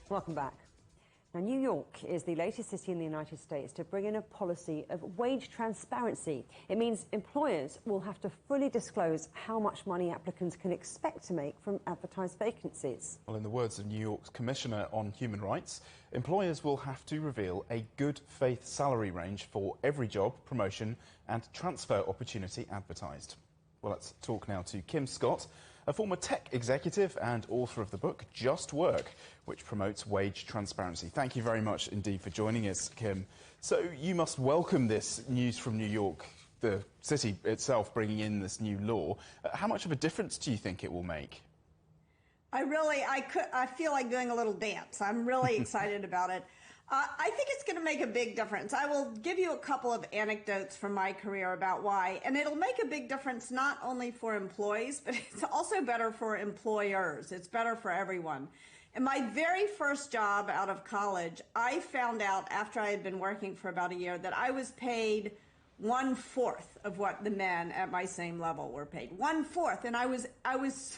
Welcome back. Now, New York is the latest city in the United States to bring in a policy of wage transparency. It means employers will have to fully disclose how much money applicants can expect to make from advertised vacancies. Well, in the words of New York's Commissioner on Human Rights, employers will have to reveal a good faith salary range for every job, promotion and transfer opportunity advertised. Well, let's talk now to Kim Scott, a former tech executive and author of the book Just Work, which promotes wage transparency. Thank you very much indeed for joining us, Kim. So you must welcome this news from New York, the city itself bringing in this new law. How much of a difference do you think it will make? I feel like doing a little dance. I'm really excited about it. I think it's going to make a big difference. I will give you a couple of anecdotes from my career about why, and it'll make a big difference not only for employees, but it's also better for employers. It's better for everyone. In my very first job out of college, I found out after I had been working for about a year that I was paid 1/4 of what the men at my same level were paid. 1/4. And I was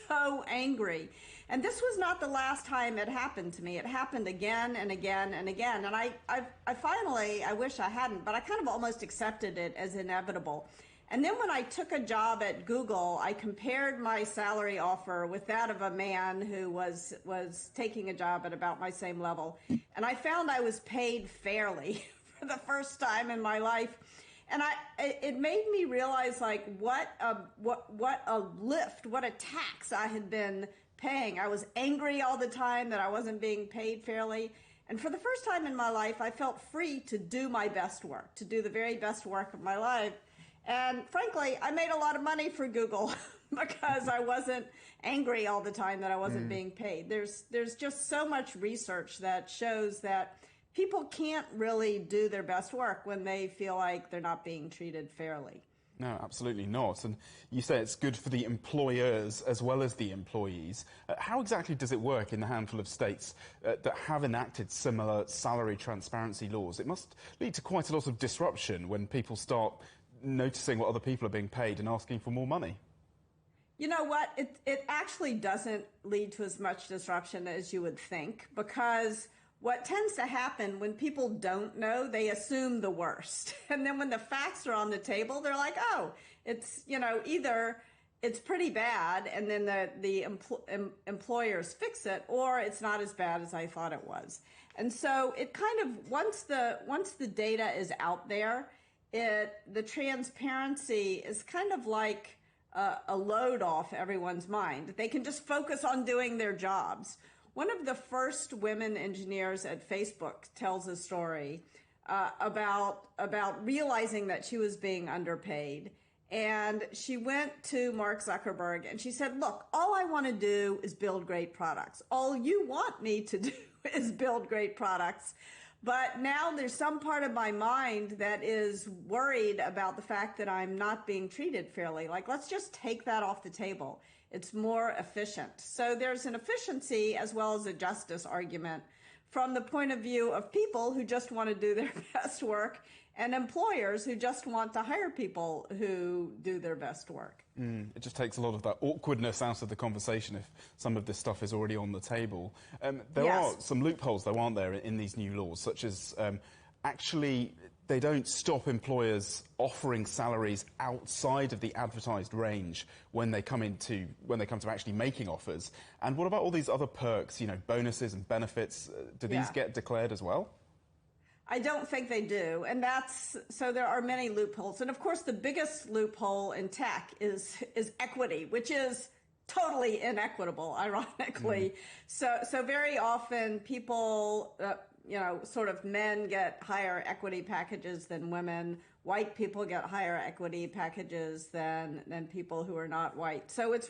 so angry. And this was not the last time it happened to me. It happened again and again and again. And I finally, I wish I hadn't, but I kind of almost accepted it as inevitable. And then when I took a job at Google, I compared my salary offer with that of a man who was taking a job at about my same level. And I found I was paid fairly for the first time in my life. And it made me realize, like, what a lift, what a tax I had been paying. I was angry all the time that I wasn't being paid fairly. And for the first time in my life, I felt free to do my best work, to do the very best work of my life. And frankly, I made a lot of money for Google because I wasn't angry all the time that I wasn't being paid. There's just so much research that shows that people can't really do their best work when they feel like they're not being treated fairly. No, absolutely not. And you say it's good for the employers as well as the employees. How exactly does it work in the handful of states that have enacted similar salary transparency laws? It must lead to quite a lot of disruption when people start noticing what other people are being paid and asking for more money. You know what? It actually doesn't lead to as much disruption as you would think, because what tends to happen when people don't know, they assume the worst. And then when the facts are on the table, they're like, oh, it's, either it's pretty bad and then the employers fix it, or it's not as bad as I thought it was. And so it kind of, once the data is out there, the transparency is kind of like a load off everyone's mind. They can just focus on doing their jobs. One of the first women engineers at Facebook tells a story about realizing that she was being underpaid. And she went to Mark Zuckerberg and she said, look, all I want to do is build great products. All you want me to do is build great products. But now there's some part of my mind that is worried about the fact that I'm not being treated fairly. Like, let's just take that off the table. It's more efficient. So there's an efficiency as well as a justice argument from the point of view of people who just want to do their best work and employers who just want to hire people who do their best work. It just takes a lot of that awkwardness out of the conversation if some of this stuff is already on the table. There are some loopholes, though, aren't there, in these new laws, such as actually they don't stop employers offering salaries outside of the advertised range when they come to actually making offers. And what about all these other perks, bonuses and benefits? Do these get declared as well? I don't think they do. And so there are many loopholes. And of course, the biggest loophole in tech is equity, which is totally inequitable, ironically. So very often people, sort of men get higher equity packages than women. White people get higher equity packages than people who are not white. So it's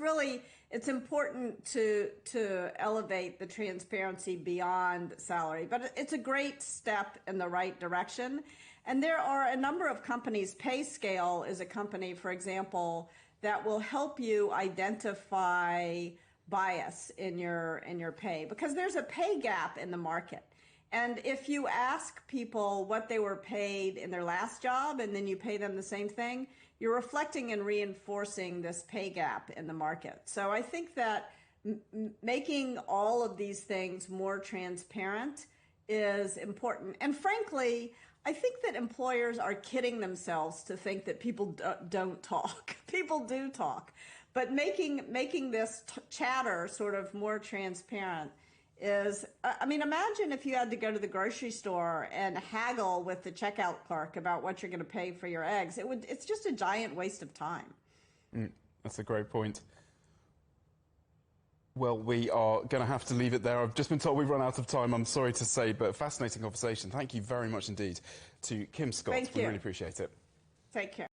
important to elevate the transparency beyond salary. But it's a great step in the right direction. And there are a number of companies. PayScale is a company, for example, that will help you identify bias in your pay, because there's a pay gap in the market. And if you ask people what they were paid in their last job and then you pay them the same thing, you're reflecting and reinforcing this pay gap in the market. So I think that making all of these things more transparent is important. And frankly, I think that employers are kidding themselves to think that people don't talk. People do talk. But making this chatter sort of more transparent is, I mean, imagine if you had to go to the grocery store and haggle with the checkout clerk about what you're going to pay for your eggs. It's just a giant waste of time. That's a great point. Well, we are going to have to leave it there. I've just been told we've run out of time, I'm sorry to say, but fascinating conversation. Thank you very much indeed to Kim Scott. Thank you. We really appreciate it. Take care.